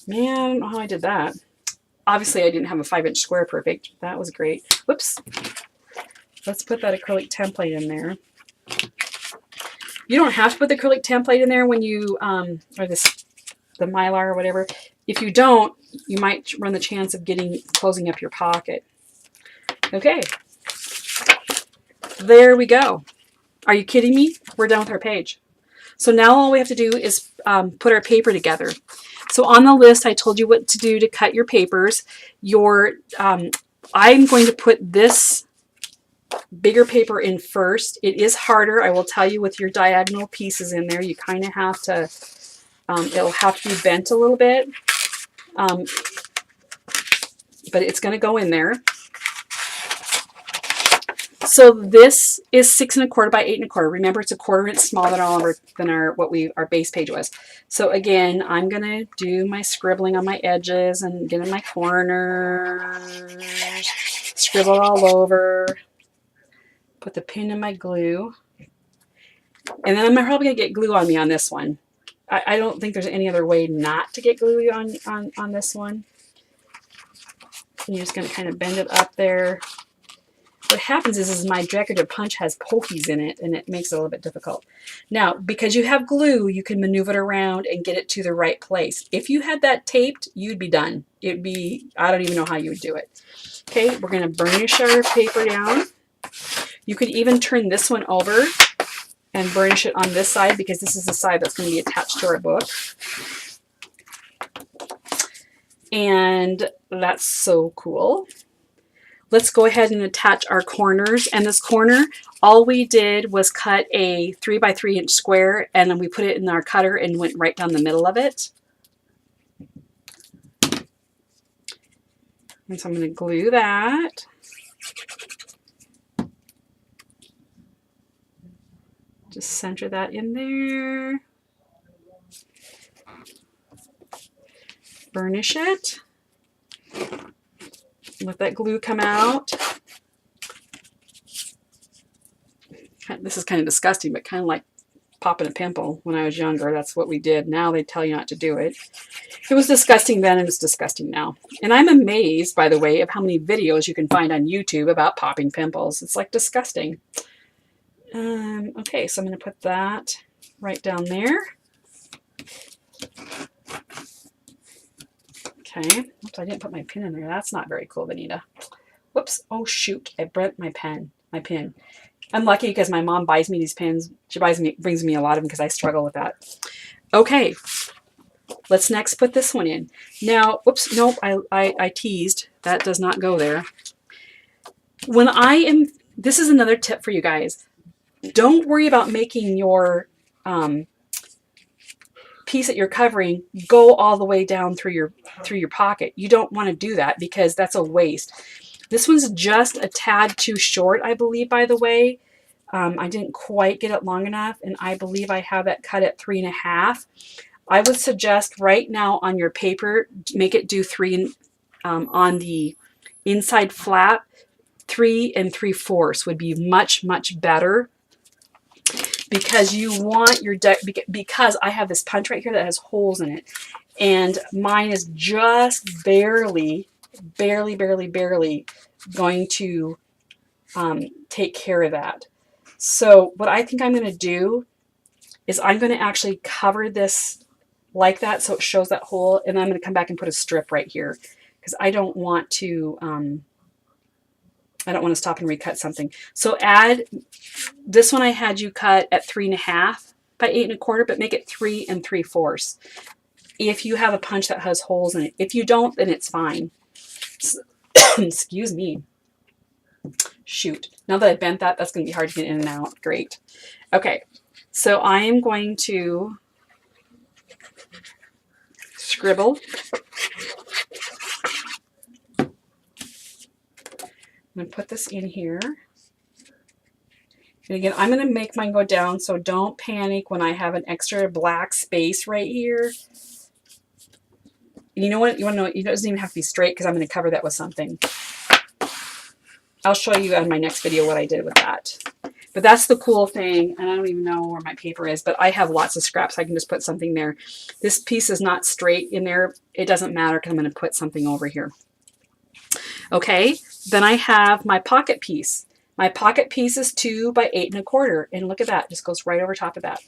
Man, I don't know how I did that. Obviously, I didn't have a 5-inch square perfect. That was great. Whoops. Let's put that acrylic template in there. You don't have to put the acrylic template in there when you, or this, the Mylar or whatever. If you don't, you might run the chance of closing up your pocket. Okay. There we go. Are you kidding me? We're done with our page. So now all we have to do is put our paper together. So on the list, I told you what to do to cut your papers. I'm going to put this bigger paper in first. It is harder, I will tell you, with your diagonal pieces in there. You kind of have to, it'll have to be bent a little bit. But it's going to go in there. So this is 6 1/4 by 8 1/4. Remember, it's a 1/4 inch smaller than our base page was. So again, I'm gonna do my scribbling on my edges and get in my corners, scribble all over, put the pin in my glue, and then I'm probably gonna get glue on me on this one. I don't think there's any other way not to get glue on this one. And you're just gonna kind of bend it up there. What happens is my decorative punch has pokies in it, and it makes it a little bit difficult. Now, because you have glue, you can maneuver it around and get it to the right place. If you had that taped, you'd be done. It'd be, I don't even know how you would do it. Okay, we're going to burnish our paper down. You could even turn this one over and burnish it on this side, because this is the side that's going to be attached to our book. And that's so cool. Let's go ahead and attach our corners. And this corner, all we did was cut a 3 by 3 inch square, and then we put it in our cutter and went right down the middle of it. And so I'm going to glue that. Just center that in there. Burnish it. Let that glue come out. This is kind of disgusting, but kind of like popping a pimple when I was younger. That's what we did. Now they tell you not to do it. It was disgusting then, and it's disgusting now. And I'm amazed, by the way, of how many videos you can find on YouTube about popping pimples. It's like disgusting. Okay, so I'm going to put that right down there. Okay. Oops, I didn't put my pin in there. That's not very cool, Benita. Whoops. Oh, shoot. I burnt my pin. I'm lucky because my mom buys me these pins. She brings me a lot of them because I struggle with that. Okay. Let's next put this one in. Now, whoops, nope, I teased. That does not go there. This is another tip for you guys. Don't worry about making your piece that you're covering go all the way down through your pocket. You don't want to do that because that's a waste. This one's just a tad too short, I believe, by the way. I didn't quite get it long enough, and I believe I have it cut at 3 1/2. I would suggest right now on your paper, make it do 3 on the inside flap. 3 3/4 would be much, much better. Because you want your because I have this punch right here that has holes in it, and mine is just barely going to take care of that. So what I think I'm going to do is I'm going to actually cover this like that so it shows that hole, and then I'm going to come back and put a strip right here because I don't want to stop and recut something. So add this one. I had you cut at 3 1/2 by 8 1/4, but make it 3 3/4 if you have a punch that has holes in it. If you don't, then it's fine. Excuse me. Shoot. Now that I bent that, that's going to be hard to get in and out. Great. Okay. So I am going to scribble. I'm going to put this in here. And again, I'm going to make mine go down, so don't panic when I have an extra black space right here. And you know what? You want to know, it doesn't even have to be straight because I'm going to cover that with something. I'll show you on my next video what I did with that. But that's the cool thing, and I don't even know where my paper is, but I have lots of scraps. I can just put something there. This piece is not straight in there. It doesn't matter because I'm going to put something over here. Okay, then I have my pocket piece. My pocket piece is 2 by 8 1/4, and look at that. It just goes right over top of that.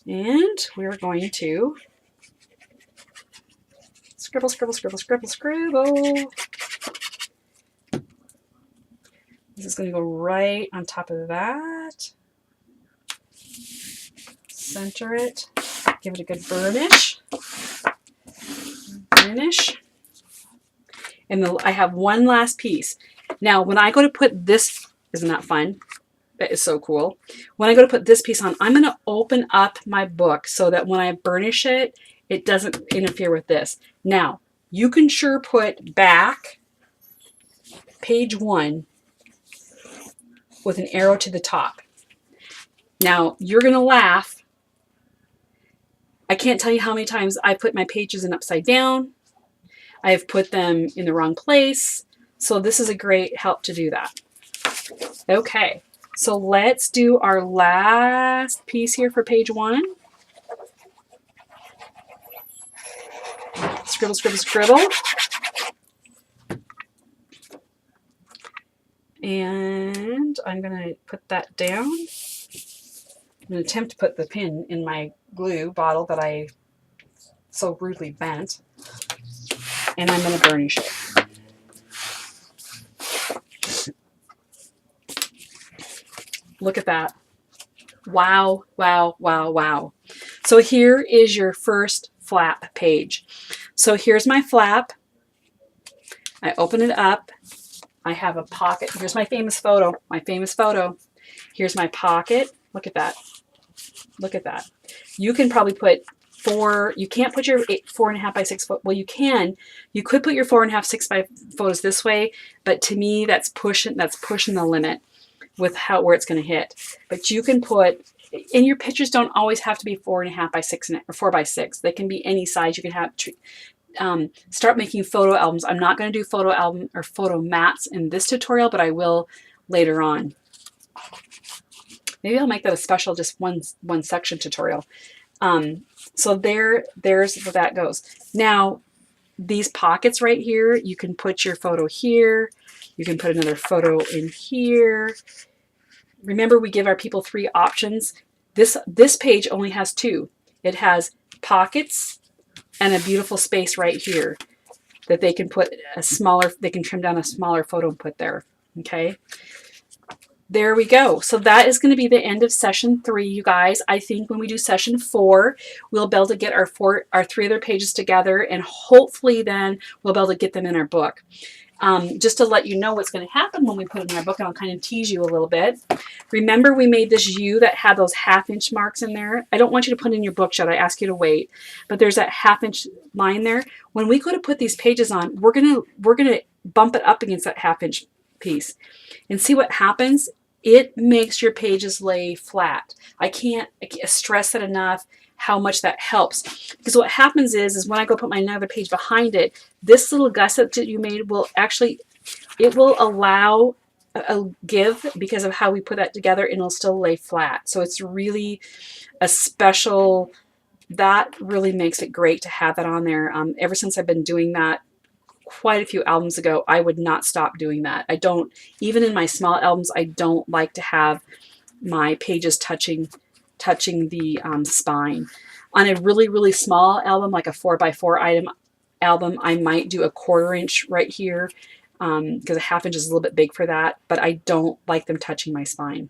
And we're going to scribble, scribble, scribble, scribble, scribble. This is going to go right on top of that. Center it. Give it a good burnish. Burnish. And I have one last piece. Now, when I go to put this, isn't that fun? That is so cool. When I go to put this piece on, I'm going to open up my book so that when I burnish it, it doesn't interfere with this. Now, you can sure put back page 1 with an arrow to the top. Now, you're going to laugh. I can't tell you how many times I put my pages in upside down. I have put them in the wrong place. So this is a great help to do that. Okay, so let's do our last piece here for page 1. Scribble, scribble, scribble. And I'm going to put that down. I'm going to attempt to put the pin in my glue bottle that I so rudely bent. And I'm going to burnish it. Look at that. Wow, wow, wow, wow. So here is your first flap page. So here's my flap. I open it up. I have a pocket. Here's my famous photo. My famous photo. Here's my pocket. Look at that. Look at that. You can probably put 4. You can't put your 4.5 by 6 foot. Well, you can. You could put your 4.5, 6 by photos this way, but to me, that's pushing the limit with where it's going to hit. But you can put, and your pictures don't always have to be 4.5 by 6 or 4 by 6. They can be any size. You can have. Start making photo albums. I'm not going to do photo album or photo mats in this tutorial, but I will later on. Maybe I'll make that a special, just one section tutorial. So there's where that goes. Now, these pockets right here, you can put your photo here. You can put another photo in here. Remember, we give our people 3 options. This page only has 2. It has pockets and a beautiful space right here that they can put they can trim down a smaller photo and put there. Okay. There we go. So that is going to be the end of session 3, you guys. I think when we do session 4, we'll be able to get our 3 other pages together, and hopefully then we'll be able to get them in our book. Just to let you know what's going to happen when we put it in our book, and I'll kind of tease you a little bit. Remember, we made this U that had those 1/2 inch marks in there. I don't want you to put it in your book yet. I ask you to wait. But there's that 1/2 inch line there. When we go to put these pages on, we're gonna bump it up against that 1/2 inch piece, and see what happens. It makes your pages lay flat. I can't stress it enough how much that helps, because what happens is when I go put my another page behind it, this little gusset that you made will actually, it will allow a give because of how we put that together, and it'll still lay flat. So it's really a special, that really makes it great to have that on there. Ever since I've been doing that quite a few albums ago, I would not stop doing that. I don't, even in my small albums, I don't like to have my pages touching the spine. On a really, really small album, like a 4x4 item album, I might do a 1/4 inch right here, because a 1/2 inch is a little bit big for that, but I don't like them touching my spine.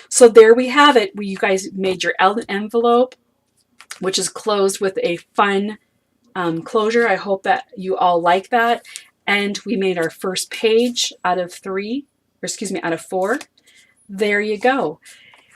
So there we have it. You guys made your envelope, which is closed with a fun closure. I hope that you all like that. And we made our first page out of 3. or excuse me, out of 4. There you go.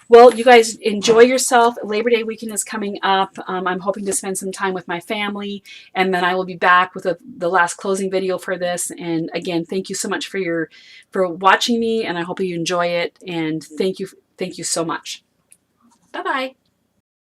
Well, you guys enjoy yourself. Labor Day weekend is coming up. I'm hoping to spend some time with my family, and then I will be back with the last closing video for this. And again, thank you so much for watching me, and I hope you enjoy it. And thank you so much. Bye-bye.